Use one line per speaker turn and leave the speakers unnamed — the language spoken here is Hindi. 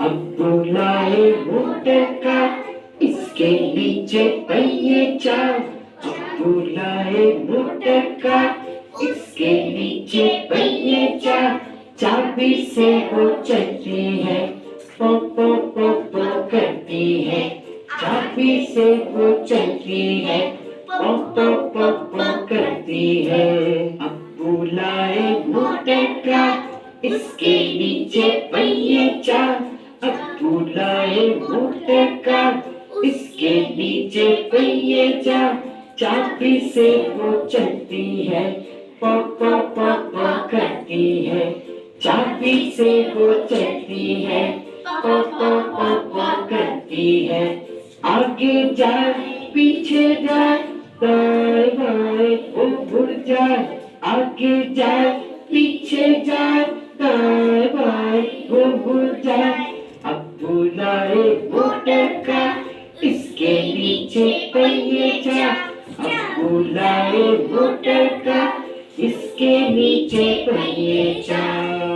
अब्बू लाए मोटर का, इसके नीचे पहिए चार। अब्बू लाए मोटर का, इसके नीचे पहिए चार। चाबी से वो चलती है, पो पो पो पो करती है। चाबी से वो चलती है, पो पो पो पो करती है। अब्बू लाए मोटर का, इसके नीचे पहिए चार। अब्बू लाए मोटर का, इसके नीचे पहिए चार। चाबी से वो चलती है, पो पो पो पो करती है। चाबी से वो चलती है, पो पो पो पो करती है। आगे जाए पीछे जाए, दाएं बाएं वो मुड़ जाए। आगे जाए पीछे जाए, दाएं बाएं वो मुड़ जाए। अब्बू लाए मोटर का, इसके नीचे पहिए चार। अब्बू लाए मोटर का, इसके नीचे पहिए चार।